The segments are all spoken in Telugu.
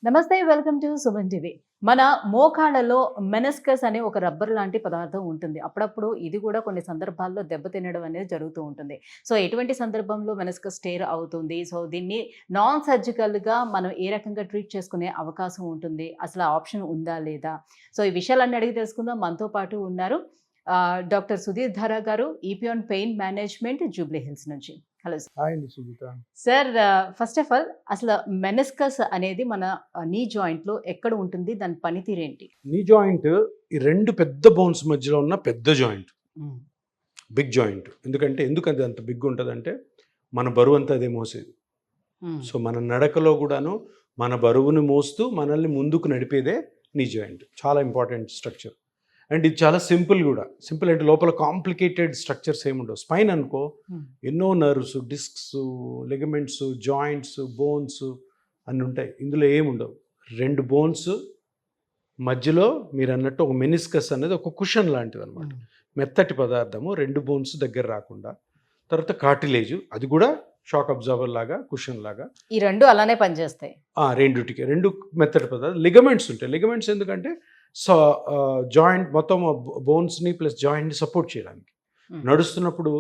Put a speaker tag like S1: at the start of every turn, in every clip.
S1: నమస్తే, వెల్కమ్ టు సుమన్ టీవీ. మన మోకాళ్ళలో మెనిస్కస్ అనే ఒక రబ్బర్ లాంటి పదార్థం ఉంటుంది. అప్పుడప్పుడు ఇది కూడా కొన్ని సందర్భాల్లో దెబ్బతినడం అనేది జరుగుతూ ఉంటుంది. సో ఎటువంటి సందర్భంలో మెనిస్కస్ టేర్ అవుతుంది? సో దీన్ని నాన్ సర్జికల్‌గా మనం ఏ రకంగా ట్రీట్ చేసుకునే అవకాశం ఉంటుంది? అసలు ఆ ఆప్షన్ ఉందా లేదా? సో ఈ విషయాలన్నీ అడిగి తెలుసుకుందాం. మనతో పాటు ఉన్నారు డాక్టర్ సుధీర్ ధారా గారు, ఈపియాన్ పెయిన్ మేనేజ్మెంట్, జూబ్లీ హిల్స్ నుంచి. Hello sir.
S2: హాయ్ అండి Sujitha.
S1: Sir, first of all అసలు మెనిస్కస్ అనేది మన నీ జాయింట్లో ఎక్కడ ఉంటుంది? దాని పనితీరేంటి?
S2: నీ జాయింట్ ఈ రెండు పెద్ద బోన్స్ మధ్యలో ఉన్న పెద్ద జాయింట్, బిగ్ జాయింట్. ఎందుకు అది అంత బిగ్ ఉంటుందంటే మన బరువు అంతా అదే మోసేది. సో మన నడకలో కూడాను మన బరువుని మోస్తూ మనల్ని ముందుకు నడిపేదే నీ జాయింట్. చాలా ఇంపార్టెంట్ స్ట్రక్చర్. అండ్ ఇది చాలా సింపుల్ కూడా. సింపుల్ అంటే లోపల కాంప్లికేటెడ్ స్ట్రక్చర్స్ ఏముండవు. స్పైన్ అనుకో, ఎన్నో nerves, discs, ligaments, joints, bones అన్నీ ఉంటాయి. ఇందులో ఏముండవు. రెండు బోన్స్ మధ్యలో మీరు అన్నట్టు ఒక మెనిస్కస్ అనేది ఒక కుషన్ లాంటిది అనమాట. మెత్తటి పదార్థము, రెండు బోన్స్ దగ్గర రాకుండా. తర్వాత కార్టిలేజ్, అది కూడా షాక్ అబ్జర్వర్ లాగా, కుషన్ లాగా.
S1: ఈ రెండు అలానే పనిచేస్తాయి.
S2: రెండు మెత్తటి పదార్థాలు. లిగమెంట్స్ ఉంటాయి. లిగమెంట్స్ ఎందుకంటే జాయింట్ మొత్తం బోన్స్ని ప్లస్ జాయింట్ని సపోర్ట్ చేయడానికి. నడుస్తున్నప్పుడు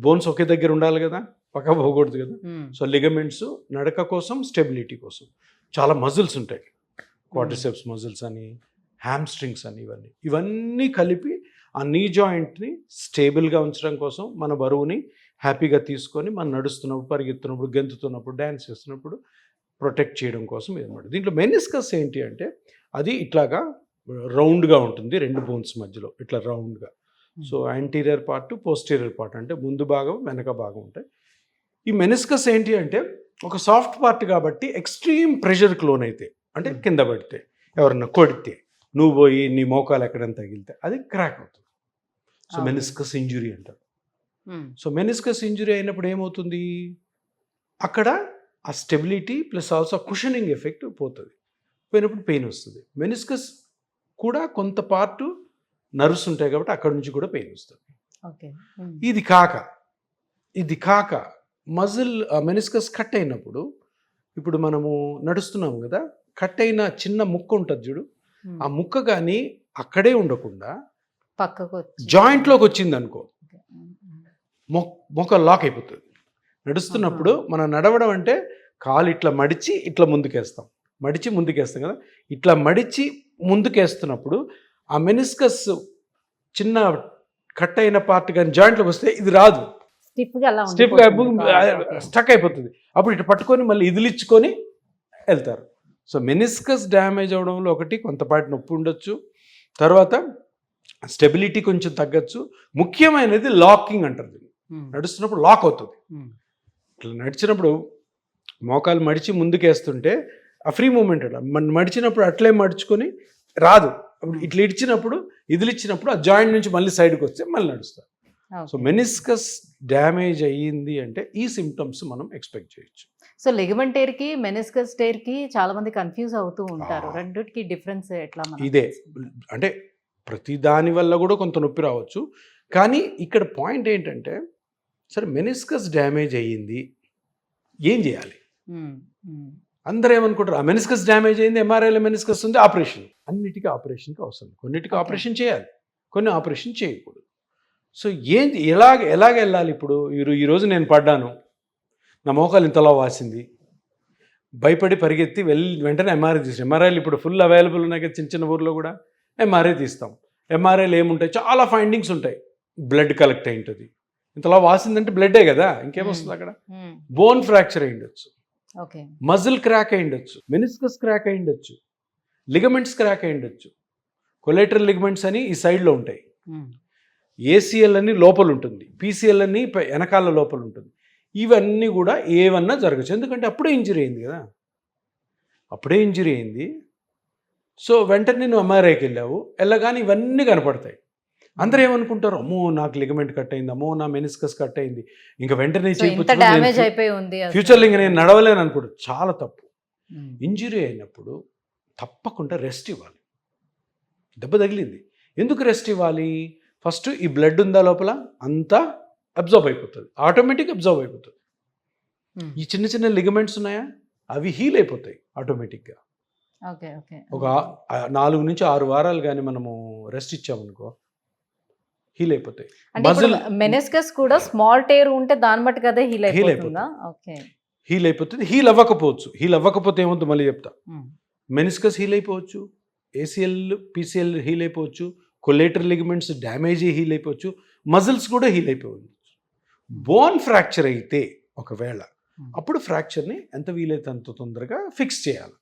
S2: బోన్స్ ఒకే దగ్గర ఉండాలి కదా, పక్క పోకూడదు కదా. సో లిగమెంట్స్ నడక కోసం, స్టెబిలిటీ కోసం. చాలా మజిల్స్ ఉంటాయి. క్వాడ్రిసెప్స్ మజిల్స్ అని, హ్యామ్స్ట్రింగ్స్ అని, ఇవన్నీ కలిపి ఆ నీ జాయింట్ని స్టేబుల్గా ఉంచడం కోసం, మన బరువుని హ్యాపీగా తీసుకొని మనం నడుస్తున్నప్పుడు, పరిగెత్తున్నప్పుడు, గెంతుతున్నప్పుడు, డ్యాన్స్ చేస్తున్నప్పుడు ప్రొటెక్ట్ చేయడం కోసం ఇదన్నమాట. దీంట్లో మెనిస్కస్ ఏంటి అంటే అది ఇట్లాగా రౌండ్గా ఉంటుంది, రెండు బోన్స్ మధ్యలో ఇట్లా రౌండ్గా. So anterior part, posterior part అంటే ముందు భాగం, వెనక భాగం ఉంటాయి. ఈ మెనిస్కస్ ఏంటి అంటే ఒక సాఫ్ట్ పార్ట్ కాబట్టి ఎక్స్ట్రీమ్ ప్రెషర్కి లోన్ అయితే, అంటే కింద పడితే, ఎవరన్నా కొడితే, నువ్వు పోయి నీ మోకాలు ఎక్కడైనా తగిలితే అది క్రాక్ అవుతుంది. సో మెనిస్కస్ ఇంజురీ అంటారు. సో మెనిస్కస్ ఇంజురీ అయినప్పుడు ఏమవుతుంది, అక్కడ ఆ stability plus also cushioning effect పోతుంది. పోయినప్పుడు పెయిన్ వస్తుంది. మెనిస్కస్ కూడా కొంత పార్ట్ నర్వ్స్ ఉంటాయి కాబట్టి అక్కడ నుంచి కూడా పెయిన్ వస్తుంది. ఇది కాక మజిల్ మెనిస్కస్ కట్ అయినప్పుడు, ఇప్పుడు మనము నడుస్తున్నాము కదా, కట్ అయిన చిన్న ముక్క ఉంటుంది చూడు, ఆ ముక్క కానీ అక్కడే ఉండకుండా
S1: పక్కకు
S2: జాయింట్లోకి వచ్చింది అనుకో, మొక్క లాక్ అయిపోతుంది. నడుస్తున్నప్పుడు మనం నడవడం అంటే కాలు ఇట్లా మడిచి ఇట్లా ముందుకేస్తాం, మడిచి ముందుకేస్తాం కదా, ఇట్లా మడిచి ముందుకేస్తున్నప్పుడు ఆ మెనిస్కస్ చిన్న కట్ అయిన పార్ట్ కానీ జాయింట్లోకి వస్తే ఇది రాదు, స్టిఫ్గా స్టక్ అయిపోతుంది. అప్పుడు ఇటు పట్టుకొని మళ్ళీ ఇదిలిచ్చుకొని వెళ్తారు. సో మెనిస్కస్ డ్యామేజ్ అవడంలో ఒకటి కొంతపాటి నొప్పి ఉండొచ్చు, తర్వాత స్టెబిలిటీ కొంచెం తగ్గచ్చు. ముఖ్యమైనది లాకింగ్ అంటారు. నడుస్తున్నప్పుడు లాక్ అవుతుంది. ఇట్లా నడిచినప్పుడు మోకాలు మడిచి ముందుకేస్తుంటే ఆ ఫ్రీ మూమెంట్ అట్లా మడిచినప్పుడు అట్లే మడుచుకొని రాదు. ఇట్లా ఇచ్చినప్పుడు ఇదిలిచ్చినప్పుడు ఆ జాయింట్ నుంచి మళ్ళీ సైడ్కి వస్తే మళ్ళీ నడుస్తారు. సో మెనిస్కస్ డ్యామేజ్ అయ్యింది అంటే ఈ సిమ్టమ్స్ మనం ఎక్స్పెక్ట్ చేయొచ్చు.
S1: సో లిగమెంట్ టేర్ కి మెనిస్కస్ టేర్ కి చాలా మంది కన్ఫ్యూజ్ అవుతూ ఉంటారు. రెండిటికి డిఫరెన్స్ ఎట్లా?
S2: ఇదే అంటే ప్రతి దాని వల్ల కూడా కొంత నొప్పి రావచ్చు. కానీ ఇక్కడ పాయింట్ ఏంటంటే, సరే మెనిస్కస్ డ్యామేజ్ అయ్యింది, ఏం చేయాలి? అందరూ ఏమనుకుంటారు, ఆ మెనిస్కస్ డ్యామేజ్ అయింది, ఎంఆర్ఐలో మెనిస్కస్ ఉంది, ఆపరేషన్. అన్నిటికీ ఆపరేషన్కి అవసరం. కొన్నిటికి ఆపరేషన్ చేయాలి, కొన్ని ఆపరేషన్ చేయకూడదు. సో ఎలాగ వెళ్ళాలి? ఇప్పుడు ఈరోజు నేను పడ్డాను, నా మోకాలు ఇంతలా వాసింది, భయపడి పరిగెత్తి వెంటనే ఎంఆర్ఐ తీసాం. ఎంఆర్ఐలు ఇప్పుడు ఫుల్ అవైలబుల్ ఉన్నాయి కదా, చిన్న చిన్న ఊర్లో కూడా ఎంఆర్ఐ తీస్తాం. ఎంఆర్ఐలు ఏముంటాయి, చాలా ఫైండింగ్స్ ఉంటాయి. బ్లడ్ కలెక్ట్ అయి ఉంటుంది. ఇంతలా వాసిందంటే బ్లడ్డే కదా, ఇంకేమొస్తుంది అక్కడ? బోన్ ఫ్రాక్చర్ అయి ఉండొచ్చు, మజిల్ క్రాక్ అయి ఉండొచ్చు, మెనిస్కస్ క్రాక్ అయి ఉండొచ్చు, లిగమెంట్స్ క్రాక్ అయి ఉండొచ్చు. కొలేటరల్ లిగమెంట్స్ అని ఈ సైడ్లో ఉంటాయి, ఏసీఎల్ అని లోపల ఉంటుంది, పీసీఎల్ అని వెనకాల లోపల ఉంటుంది. ఇవన్నీ కూడా ఏమన్నా జరగచ్చు. ఎందుకంటే అప్పుడే ఇంజరీ అయింది కదా, అప్పుడే ఇంజరీ అయింది. సో వెంటనే నువ్వు ఎంఆర్ఐకి వెళ్ళగానే ఇవన్నీ కనపడతాయి. అందరూ ఏమనుకుంటారు, అమ్మో నాకు లిగమెంట్ కట్ అయింది, అమ్మో నా మెనిస్కస్ కట్ అయింది, ఇంకా వెంటనే ఫ్యూచర్లో ఇంకా నేను నడవలేను అనుకుంటారు. చాలా తప్పు. ఇంజరీ అయినప్పుడు తప్పకుండా రెస్ట్ ఇవ్వాలి. దెబ్బ తగిలింది, ఎందుకు రెస్ట్ ఇవ్వాలి? ఫస్ట్ ఈ బ్లడ్ ఉందా లోపల, అంతా అబ్జర్వ్ అయిపోతుంది, ఆటోమేటిక్ అబ్జర్వ్ అయిపోతుంది. ఈ చిన్న చిన్న లిగమెంట్స్ ఉన్నాయా, అవి హీల్ అయిపోతాయి ఆటోమేటిక్గా.
S1: ఓకే. ఓకే.
S2: ఒక 4 నుంచి 6 వారాలు కానీ మనము రెస్ట్ ఇచ్చామనుకో హీల్ అయిపోతాయి.
S1: అంటే ఇప్పుడు
S2: మజిల్
S1: మెనిస్కస్ కూడా స్మాల్ టేర్ ఉంటే దాని మట్టుకు అదే హీల్
S2: హీల్
S1: అయిపోతుందా? ఓకే.
S2: హీల్ అయిపోతుంది. హీల్ అవ్వకపోవచ్చు. హీల్ అవ్వకపోతే ఏమవుతుంది మళ్ళీ చెప్తా. మెనిస్కస్ హీల్ అయిపోవచ్చు, ఏసీఎల్ పీసీఎల్ హీల్ అయిపోవచ్చు, కొలేటరల్ లిగమెంట్స్ డ్యామేజ్ హీల్ అయిపోవచ్చు, మజిల్స్ కూడా హీల్ అయిపోవచ్చు. బోన్ ఫ్రాక్చర్ అయితే ఒకవేళ అప్పుడు ఫ్రాక్చర్ని ఎంత వీలైతే అంత తొందరగా ఫిక్స్ చేయాలి.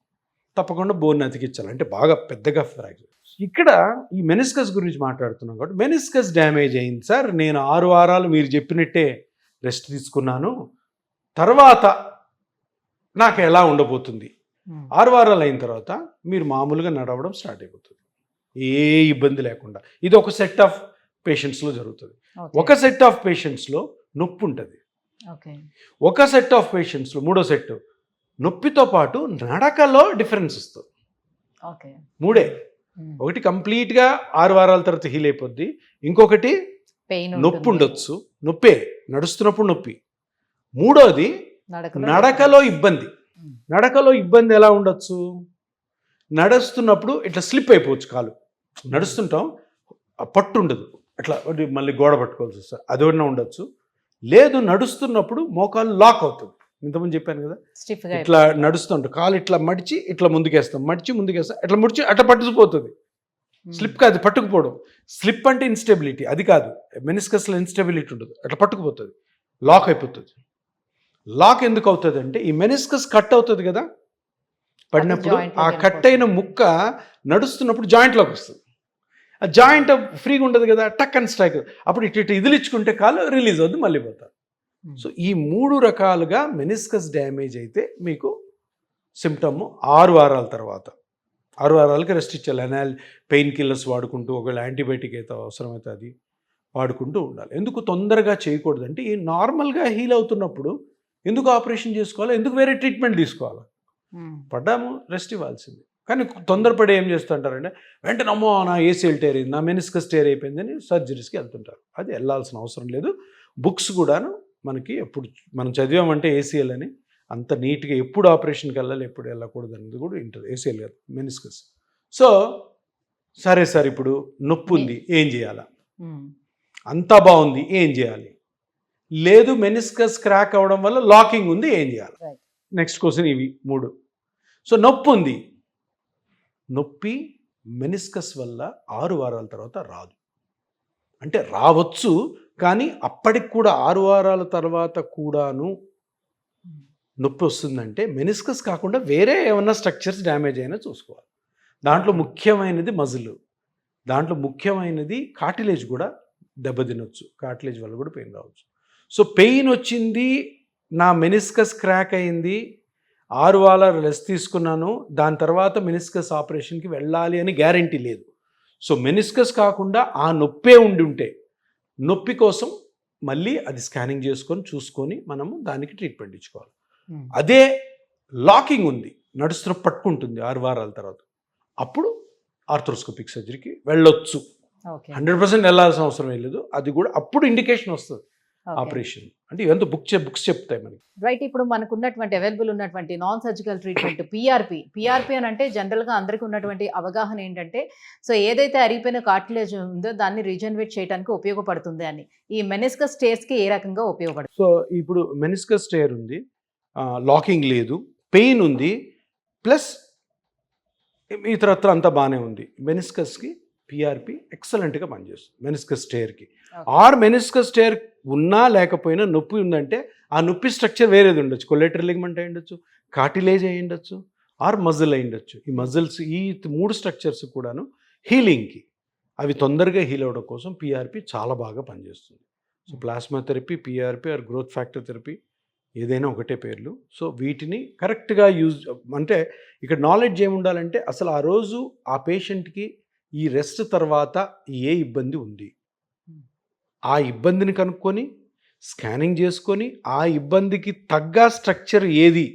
S2: తప్పకుండా బోన్ అతికించాలి. అంటే బాగా పెద్దగా ఫ్రాక్చర్. ఇక్కడ ఈ మెనిస్కస్ గురించి మాట్లాడుతున్నాం కాబట్టి మెనిస్కస్ డ్యామేజ్ అయింది సార్, నేను 6 వారాలు మీరు చెప్పినట్టే రెస్ట్ తీసుకున్నాను, తర్వాత నాకు ఎలా ఉండబోతుంది? 6 వారాలు అయిన తర్వాత మీరు మామూలుగా నడవడం స్టార్ట్ అయిపోతుంది, ఏ ఇబ్బంది లేకుండా. ఇది ఒక సెట్ ఆఫ్ పేషెంట్స్లో జరుగుతుంది. ఒక సెట్ ఆఫ్ పేషెంట్స్లో నొప్పి ఉంటుంది. ఒక సెట్ ఆఫ్ పేషెంట్స్లో మూడో సెట్ నొప్పితో పాటు నడకలో డిఫరెన్స్ వస్తుంది. మూడే, ఒకటి కంప్లీట్గా 6 వారాల తర్వాత హీల్ అయిపోద్ది, ఇంకొకటి నొప్పి ఉండొచ్చు, నొప్పే నడుస్తున్నప్పుడు నొప్పి, మూడోది నడకలో ఇబ్బంది. నడకలో ఇబ్బంది ఎలా ఉండొచ్చు? నడుస్తున్నప్పుడు ఇట్లా స్లిప్ అయిపోవచ్చు, కాలు నడుస్తుంటాం పట్టు ఉండదు, అట్లా మళ్ళీ గోడ పట్టుకోవాల్సి వస్తుంది, అదొన్నా ఉండొచ్చు. లేదు నడుస్తున్నప్పుడు మోకాలు లాక్ అవుతుంది. ఇంతకుముందు చెప్పాను కదా, ఇట్లా నడుస్తుంటాం కాలు ఇట్లా మడిచి ఇట్లా ముందుకేస్తాం, మడిచి ముందుకేస్తాం, ఇట్లా ముడిచి అట్లా పట్టుకుపోతుంది. స్లిప్ కాదు, పట్టుకుపోవడం. స్లిప్ అంటే ఇన్స్టెబిలిటీ, అది కాదు. మెనిస్కస్లో ఇన్స్టెబిలిటీ ఉండదు, అట్లా పట్టుకుపోతుంది, లాక్ అయిపోతుంది. లాక్ ఎందుకు అవుతుంది అంటే ఈ మెనిస్కస్ కట్ అవుతుంది కదా పడినప్పుడు, ఆ కట్ అయిన ముక్క నడుస్తున్నప్పుడు జాయింట్లోకి వస్తుంది. ఆ జాయింట్ ఫ్రీగా ఉండదు కదా, టక్ అండ్ స్ట్రైక్, అప్పుడు ఇటు ఇదిలిచ్చుకుంటే కాలు రిలీజ్ అవుతుంది, మళ్ళీ పోతారు. సో ఈ 3 రకాలుగా మెనిస్కస్ డ్యామేజ్ అయితే మీకు సిమ్టమ్ 6 వారాల తర్వాత, 6 వారాలకి రెస్ట్ ఇచ్చాలి. పెయిన్ కిల్లర్స్ వాడుకుంటూ, ఒకవేళ యాంటీబయాటిక్ అయితే అవసరమైతే అది వాడుకుంటూ ఉండాలి. ఎందుకు తొందరగా చేయకూడదు అంటే, ఈ నార్మల్గా హీల్ అవుతున్నప్పుడు ఎందుకు ఆపరేషన్ చేసుకోవాలి, ఎందుకు వేరే ట్రీట్మెంట్ తీసుకోవాలి? పడ్డాము, రెస్ట్ ఇవ్వాల్సింది. కానీ తొందరపడి ఏం చేస్తుంటారంటే వెంటనే అమ్మో నా ఏసీఎల్ టేర్ అయింది, నా మెనిస్కస్ టేర్ అయిపోయిందని సర్జరీస్కి వెళ్తుంటారు. అది వెళ్ళాల్సిన అవసరం లేదు. బుక్స్ కూడాను మనకి ఎప్పుడు మనం చదివామంటే ఏసీఎల్ అని అంత నీట్గా ఎప్పుడు ఆపరేషన్కి వెళ్ళాలి, ఎప్పుడు వెళ్ళకూడదు అనేది కూడా ఉంటుంది. ఏసీఎల్ కాదు, మెనిస్కస్. సో సరే సార్, ఇప్పుడు నొప్పి ఉంది, ఏం చేయాలా? అంతా బాగుంది, ఏం చేయాలి? లేదు మెనిస్కస్ క్రాక్ అవ్వడం వల్ల లాకింగ్ ఉంది, ఏం చేయాలి? నెక్స్ట్ క్వశ్చన్ ఇవి 3. సో నొప్పి ఉంది, నొప్పి మెనిస్కస్ వల్ల 6 వారాల తర్వాత రాదు. అంటే రావచ్చు, కానీ అప్పటికి కూడా 6 వారాల తర్వాత కూడాను నొప్పి వస్తుందంటే మెనిస్కస్ కాకుండా వేరే ఏమన్నా స్ట్రక్చర్స్ డ్యామేజ్ అయినా చూసుకోవాలి. దాంట్లో ముఖ్యమైనది మజిల్, దాంట్లో ముఖ్యమైనది కార్టిలేజ్ కూడా దెబ్బతినొచ్చు, కార్టిలేజ్ వల్ల కూడా పెయిన్ రావచ్చు. సో పెయిన్ వచ్చింది, నా మెనిస్కస్ క్రాక్ అయింది, 6 వారాలు రెస్ట్ తీసుకున్నాను, దాని తర్వాత మెనిస్కస్ ఆపరేషన్కి వెళ్ళాలి అని గ్యారంటీ లేదు. సో మెనిస్కస్ కాకుండా ఆ నొప్పే ఉండి ఉంటే నొప్పి కోసం మళ్ళీ అది స్కానింగ్ చేసుకొని చూసుకొని మనము దానికి ట్రీట్మెంట్ ఇచ్చుకోవాలి. అదే లాకింగ్ ఉంది, నడుస్తున్న పట్టుకుంటుంది 6 వారాల తర్వాత, అప్పుడు ఆర్థ్రోస్కోపిక్ సర్జరీకి వెళ్ళొచ్చు. 100% వెళ్ళాల్సిన అవసరం లేదు. అది కూడా అప్పుడు ఇండికేషన్ వస్తుంది ఆపరేషన్. అంటే ఇవంతా బుక్స్ చెప్తాయి మనకి.
S1: రైట్. ఇప్పుడు మనకు ఉన్నటువంటి అవైలబుల్ ఉన్నటువంటి నాన్ సర్జికల్ ట్రీట్మెంట్ పిఆర్పి అని అంటే జనరల్గా అందరికీ ఉన్నటువంటి అవగాహన ఏంటంటే, సో ఏదైతే అరిగిపోయిన కార్టిలేజ్ ఉందో దాన్ని రీజనరేట్ చేయడానికి ఉపయోగపడుతుంది అని. ఈ మెనిస్కస్ టేర్స్కి ఏ రకంగా ఉపయోగపడుతుంది?
S2: సో ఇప్పుడు మెనిస్కస్ టేర్ ఉంది, లాకింగ్ లేదు, పెయిన్ ఉంది, ప్లస్ ఇతరత్ర అంతా బాగానే ఉంది. మెనిస్కస్కి పిఆర్పి ఎక్సలెంట్గా పనిచేస్తుంది. మెనిస్కస్ టేర్కి ఆర్ మెనిస్కస్ టేర్ ఉన్నా లేకపోయినా నొప్పి ఉందంటే ఆ నొప్పి స్ట్రక్చర్ వేరేది ఉండొచ్చు. కొలేటరల్ లిగమెంట్ అయి ఉండొచ్చు, కార్టిలేజ్ అయి ఉండొచ్చు, ఆర్ మజిల్ అయి ఉండొచ్చు. ఈ మజిల్స్, ఈ 3 స్ట్రక్చర్స్ కూడాను హీలింగ్కి, అవి తొందరగా హీల్ అవ్వడం కోసం పిఆర్పి చాలా బాగా పనిచేస్తుంది. So plasma therapy, P R P or growth factor therapy, ఏదైనా ఒకటే పేర్లు. సో వీటిని కరెక్ట్గా యూజ్ అంటే ఇక్కడ నాలెడ్జ్ ఏముండాలంటే అసలు ఆ రోజు ఆ పేషెంట్కి ఈ రెస్ట్ తర్వాత ఏ ఇబ్బంది ఉంది, ఆ ఇబ్బందిని కనుక్కొని స్కానింగ్ చేసుకొని ఆ ఇబ్బందికి తగ్గ స్ట్రక్చర్ ఏది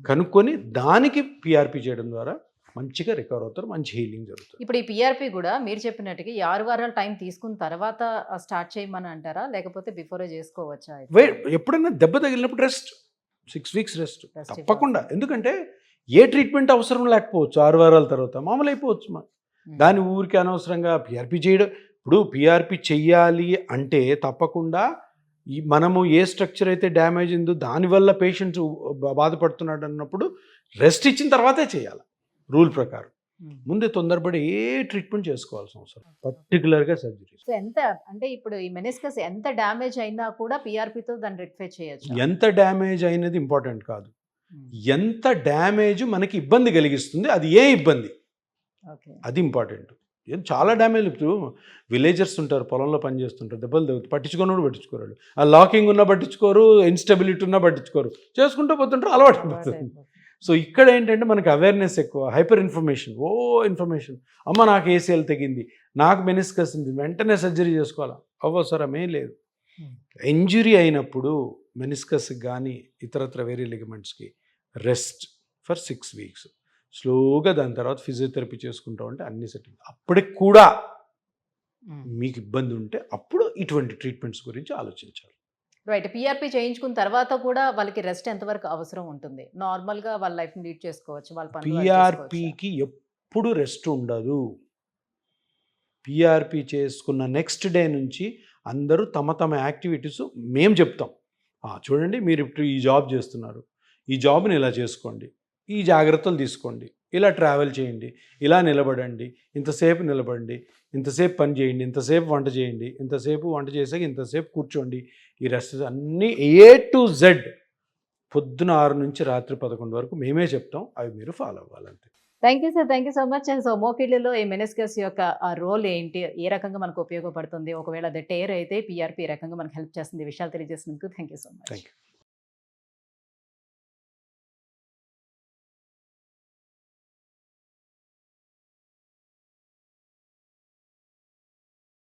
S2: కనుక్కొని దానికి పిఆర్పి చేయడం ద్వారా మంచిగా రికవర్ అవుతారు, మంచి హీలింగ్ జరుగుతుంది.
S1: ఇప్పుడు ఈ పిఆర్పి కూడా మీరు చెప్పినట్టుగా 6 వారాల టైం తీసుకున్న తర్వాత స్టార్ట్ చేయమని అంటారా, లేకపోతే బిఫోరే చేసుకోవచ్చా?
S2: ఎప్పుడైనా దెబ్బ తగిలినప్పుడు రెస్ట్, 6 వీక్స్ రెస్ట్ తప్పకుండా. ఎందుకంటే ఏ ట్రీట్మెంట్ అవసరం లేకపోవచ్చు 6 వారాల తర్వాత మామూలు అయిపోవచ్చు దాని ఊరికి అనవసరంగా పిఆర్పి చేయడం. ఇప్పుడు పిఆర్పి చెయ్యాలి అంటే తప్పకుండా మనము ఏ స్ట్రక్చర్ అయితే డ్యామేజ్ ఉందో దానివల్ల పేషెంట్స్ బాధపడుతున్నాడు అన్నప్పుడు రెస్ట్ ఇచ్చిన తర్వాతే చేయాలి రూల్ ప్రకారం. ముందే తొందరపడి ఏ ట్రీట్మెంట్ చేసుకోవాల్సిన అవసరం పర్టికులర్గా సర్జరీ.
S1: సో ఎంత అంటే ఇప్పుడు ఈ మెనిస్కస్ ఎంత డ్యామేజ్ అయినా కూడా పిఆర్పితో దాన్ని రెక్టిఫై చేయొచ్చు.
S2: ఎంత డ్యామేజ్ అయినది ఇంపార్టెంట్ కాదు, ఎంత డ్యామేజ్ మనకి ఇబ్బంది కలిగిస్తుంది, అది ఏ ఇబ్బంది, అది ఇంపార్టెంట్. చాలా డ్యామేజ్. ఇప్పుడు విలేజర్స్ ఉంటారు, పొలంలో పని చేస్తుంటారు, దెబ్బలు తగ్గుతాయి, పట్టించుకొని పట్టించుకోరు. ఆ లాకింగ్ ఉన్నా పట్టించుకోరు, ఇన్స్టెబిలిటీ ఉన్నా పట్టించుకోరు, చేసుకుంటూ పోతుంటారు, అలవాటు అయిపోతుంది. సో ఇక్కడ ఏంటంటే మనకి అవేర్నెస్ ఎక్కువ, హైపర్ ఇన్ఫర్మేషన్, ఇన్ఫర్మేషన్. అమ్మ నాకు ఏసీఎల్ తెగింది, నాకు మెనిస్కస్ ఉంది, వెంటనే సర్జరీ చేసుకోవాలా, అవసరమే లేదు. ఇంజురీ అయినప్పుడు మెనిస్కస్కి కానీ ఇతరత్ర వేరే లిగమెంట్స్కి రెస్ట్ ఫర్ 6 weeks, స్లోగా దాని తర్వాత ఫిజియోథెరపీ చేసుకుంటా ఉంటే అన్ని సెటిల్. అప్పటికి కూడా మీకు ఇబ్బంది ఉంటే అప్పుడు ఇటువంటి ట్రీట్మెంట్స్ గురించి ఆలోచించాలి.
S1: రైట్. పిఆర్పి చేయించుకున్న తర్వాత కూడా వాళ్ళకి రెస్ట్ ఎంతవరకు అవసరం ఉంటుంది? నార్మల్గా వాళ్ళ లైఫ్ని లీడ్ చేసుకోవచ్చు, వాళ్ళ పని.
S2: పిఆర్పికి ఎప్పుడు రెస్ట్ ఉండదు. పిఆర్పి చేసుకున్న నెక్స్ట్ డే నుంచి అందరూ తమ తమ యాక్టివిటీస్ మేము చెప్తాం. చూడండి, మీరు ఇప్పుడు ఈ జాబ్ చేస్తున్నారు, ఈ జాబ్ని ఇలా చేసుకోండి, ఈ జాగ్రత్తలు తీసుకోండి, ఇలా ట్రావెల్ చేయండి, ఇలా నిలబడండి, ఇంతసేపు నిలబడండి, ఇంతసేపు పని చేయండి, ఇంతసేపు వంట చేయండి, ఇంతసేపు వంట చేసాక ఇంతసేపు కూర్చోండి, ఈ రెస్ట్ అన్నీ A to Z పొద్దున 6 నుంచి రాత్రి 11 వరకు మేమే చెప్తాం. అవి మీరు ఫాలో అవ్వాలంతే.
S1: Thank you sir, thank you so much. So మోకిళ్ళలో ఈ మెనిస్కస్ యొక్క రోల్ ఏంటి, ఏ రకంగా మనకు ఉపయోగపడుతుంది, ఒకవేళ అది టేర్ అయితే పిఆర్పి ఏ రకంగా మనకు హెల్ప్ చేస్తుంది, విషయాలు తెలియజేసినందుకు thank you so much.
S2: Thank you.